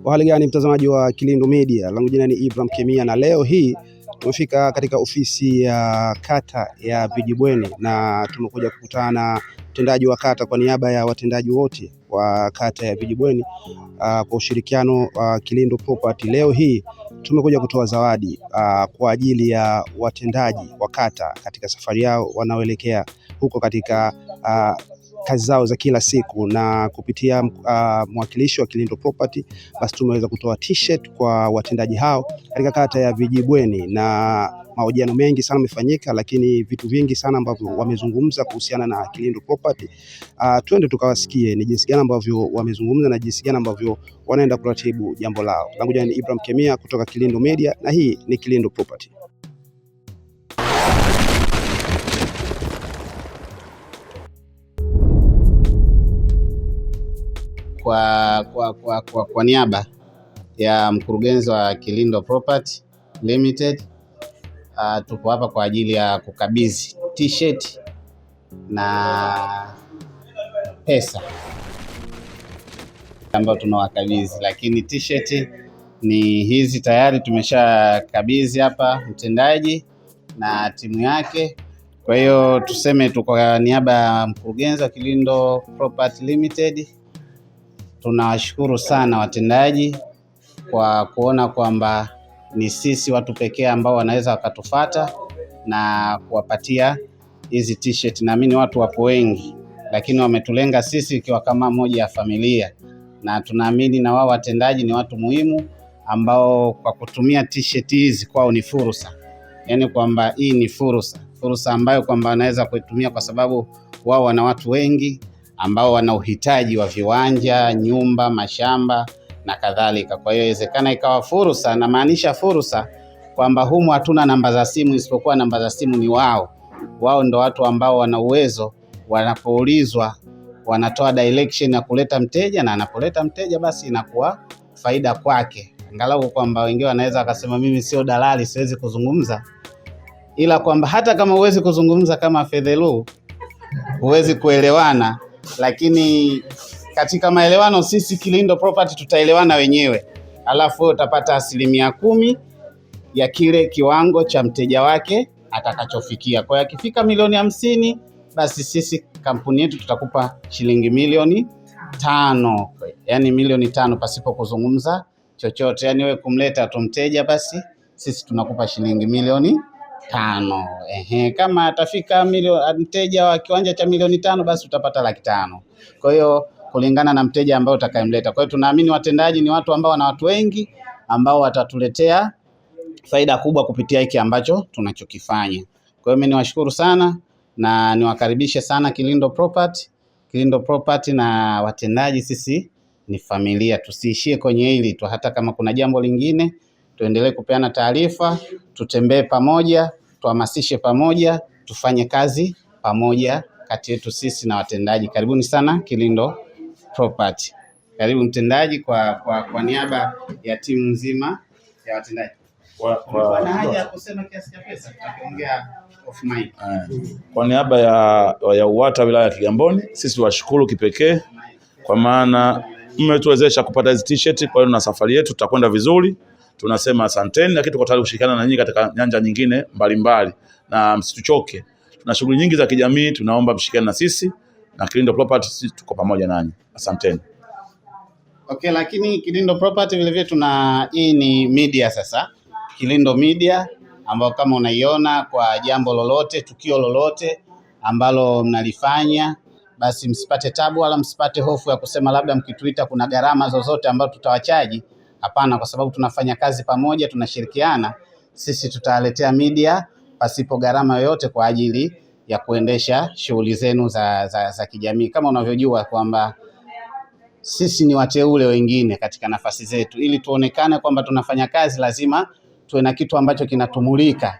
Hali gani mtazamaji wa Kilindo Media, langu jina ni Ibrahim Kemia na leo hii tumefika katika ofisi ya kata ya Vijibweni na tumekuja kukutana na mtendaji wa kata kwa niaba ya watendaji wote wa kata ya Vijibweni kwa ushirikiano wa Kilindo Property. Leo hii tumekuja kutoa zawadi kwa ajili ya watendaji wa kata katika safari yao wanaoelekea huko katika kazi zao za kila siku, na kupitia mwakilishi wa Kilindo Property basi tumeweza kutoa t-shirt kwa watendaji hao katika kata ya Vijibweni, na mahojiano mengi sana yamefanyika, lakini vitu vingi sana ambavyo wamezungumza kuhusiana na Kilindo Property. Twende tukawasikie ni jinsi gani ambavyo wamezungumza na jinsi gani ambavyo wanaenda kuratibu jambo lao. Langu jina ni Ibrahim Kemia kutoka Kilindo Media na hii ni Kilindo Property. Kwa niaba ya mkurugenzi wa Kilindo Property Limited, tupo hapa kwa ajili ya kukabidhi t-shirt na pesa ambayo tunawakabidhi, lakini t-shirt ni hizi tayari tumeshakabidhi hapa mtendaji na timu yake. Kwa hiyo tuseme tu kwa niaba ya mkurugenzi wa Kilindo Property Limited, tunawashukuru sana watendaji kwa kuona kwamba ni sisi watu pekee ambao wanaweza wakatufuata na kuwapatia hizi t-shirt. Naamini watu wapo wengi, lakini wametulenga sisi ikiwa kama moja ya familia, na tunaamini na wao watendaji ni watu muhimu ambao kwa kutumia t-shirt hizi kwao ni fursa. Yaani kwamba hii ni fursa ambayo kwamba wanaweza kuitumia kwa sababu wao wana watu wengi ambao wana uhitaji wa viwanja, nyumba, mashamba na kadhalika. Kwa hiyo inawezekana ikawa fursa, na maanisha fursa kwamba humu hatuna namba za simu, isipokuwa namba za simu ni wao. Wao ndo watu ambao wana uwezo, wanapoulizwa wanatoa direction ya kuleta mteja, na anapoleta mteja basi inakuwa faida kwake. Angalau kwamba wengine wanaweza wakasema mimi sio dalali, siwezi kuzungumza, ila kwamba hata kama huwezi kuzungumza kama Fedhelu, huwezi kuelewana, lakini katika maelewano sisi Kilindo Property tutaelewana wenyewe, alafu utapata 10% ya kile kiwango cha mteja wake atakachofikia. Kwa hiyo akifika milioni 50, basi sisi kampuni yetu tutakupa shilingi milioni 5, yani milioni 5 pasipo kuzungumza chochote. Yani wewe kumleta tu mteja, basi sisi tunakupa shilingi milioni 5. Kama atafika mteja wa kiwanja cha milioni 5, basi utapata 500,000. Kwa hiyo kulingana na mteja ambao utakayemleta. Kwa hiyo tunaamini watendaji ni watu ambao wana watu wengi ambao watatuletea faida kubwa kupitia hiki ambacho tunachokifanya. Kwa hiyo mimi niwashukuru sana na niwakaribishe sana Kilindo Property. Kilindo Property na watendaji sisi ni familia, tusiishie kwenye hili tu, hata kama kuna jambo lingine tuendelee kupeana taarifa, tutembee pamoja, tuhamasishe pamoja, tufanye kazi pamoja kati yetu sisi na watendaji. Karibuni sana Kilindo Property. Karibu mtendaji kwa niaba ya timu nzima ya watendaji. Wana haja ya kusema kiasi cha pesa, tutaongea off mic. Kwa niaba ya UWATA wilaya ya Kigamboni, sisi washukuru kipekee kwa maana mmetuwezesha kupata hizi t-shirt. Kwa hiyo na safari yetu tutakwenda vizuri. Tunasema asanteni, lakini tuko tayari kushirikiana na nyinyi katika nyanja nyingine mbalimbali, na msituchoke. Tuna shughuli nyingi za kijamii, tunaomba mshirikiane na sisi na Kilindo Property, sisi tuko pamoja nanyi. Asanteni. Okay, lakini Kilindo Property vile vile hii ni media sasa. Kilindo Media ambao kama unaiona kwa jambo lolote, tukio lolote ambalo mnalifanya, basi msipate tabu wala msipate hofu ya kusema labda mkituita kuna gharama zozote ambazo tutawachaji. Hapana, kwa sababu tunafanya kazi pamoja, tunashirikiana. Sisi tutawaletea media pasipo gharama yoyote kwa ajili ya kuendesha shughuli zenu za kijamii. Kama unavyojua kwamba sisi ni wateule wengine katika nafasi zetu. Ili tuonekane kwamba tunafanya kazi, lazima tuwe na kitu ambacho kinatumulika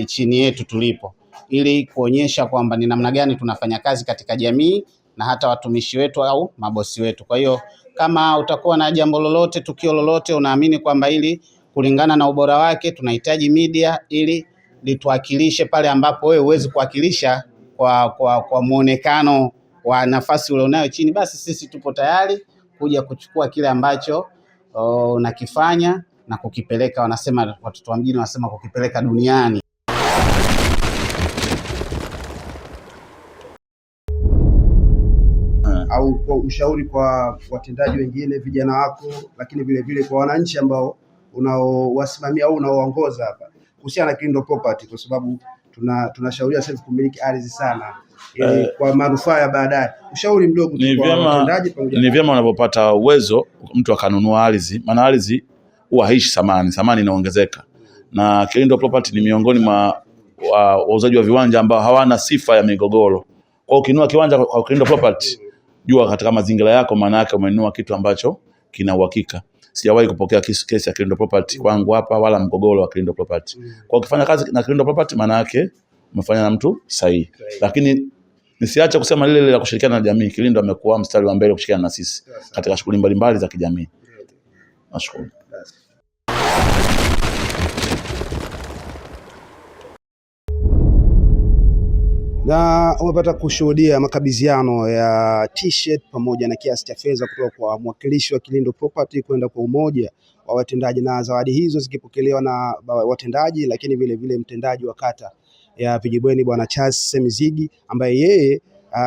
chini yetu tulipo, ili kuonyesha kwamba ni namna gani tunafanya kazi katika jamii na hata watumishi wetu au mabosi wetu. Kwa hiyo kama utakuwa na jambo lolote, tukio lolote, unaamini kwamba ili kulingana na ubora wake tunahitaji media ili lituwakilishe pale ambapo wewe huwezi kuwakilisha kwa muonekano wa nafasi ulionayo chini, basi sisi tupo tayari kuja kuchukua kile ambacho unakifanya na kukipeleka, wanasema watoto wa mjini wanasema kukipeleka duniani. Au kwa ushauri kwa watendaji wengine, vijana wako, lakini vile vile kwa wananchi ambao unaowasimamia au unaoongoza hapa kuhusiana na Kilindo Property, kwa sababu tunashauriwa sasa kumiliki ardhi sana kwa manufaa ya baadaye. Ushauri mdogo kwa watendaji pamoja. Ni vyema unapopata uwezo mtu akanunua ardhi, maana ardhi huwa haishi thamani inaongezeka, na Kilindo Property ni miongoni mwa wauzaji wa viwanja ambao hawana sifa ya migogoro. Kwa ukinunua kiwanja kwa Kilindo Property, jua katika mazingira yako, maana yake umenunua kitu ambacho kina uhakika. Sijawahi kupokea kesi ya Kilindo Property kwangu hapa, wala mgogoro wa Kilindo Property. Kwa ukifanya kazi na Kilindo Property, maana yake umefanya na mtu sahihi. Lakini nisiache kusema lile la kushirikiana na jamii. Kilindo amekuwa mstari wa mbele kushirikiana na sisi katika shughuli mbalimbali za kijamii. Nashukuru. Na umepata kushuhudia makabidhiano ya t-shirt pamoja na kiasi cha fedha kutoka kwa mwakilishi wa Kilindo Property kwenda kwa umoja wa watendaji, na zawadi hizo zikipokelewa na watendaji, lakini vile vile mtendaji wa kata ya Vijibweni Bwana Charles Semizigi, ambaye yeye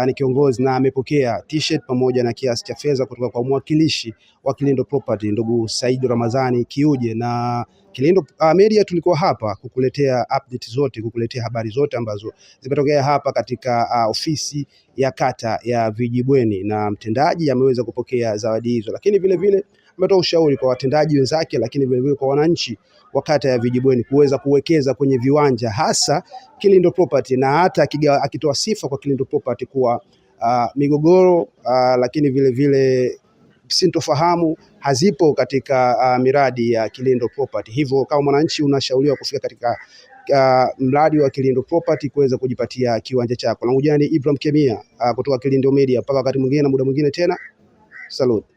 ni kiongozi na amepokea t-shirt pamoja na kiasi cha fedha kutoka kwa mwakilishi wa Kilindo Property ndugu Said Ramadhani Kiuje. Na Kilindo Media tulikuwa hapa kukuletea update zote, kukuletea habari zote ambazo zimetokea hapa katika ofisi ya kata ya Vijibweni, na mtendaji ameweza kupokea zawadi hizo, lakini vile vile ametoa ushauri kwa watendaji wenzake, lakini vile vile kwa wananchi wa kata ya Vijibweni kuweza kuwekeza kwenye viwanja, hasa Kilindo Property, na hata akitoa sifa kwa Kilindo Property kuwa migogoro lakini vile vile sintofahamu hazipo katika miradi ya Kilindo Property. Hivyo kama mwananchi unashauriwa kufika katika mradi wa Kilindo Property kuweza kujipatia kiwanja chako. Langu jina ni Ibrahim Kemia kutoka Kilindo Media. Mpaka wakati mwingine na muda mwingine tena. Salute.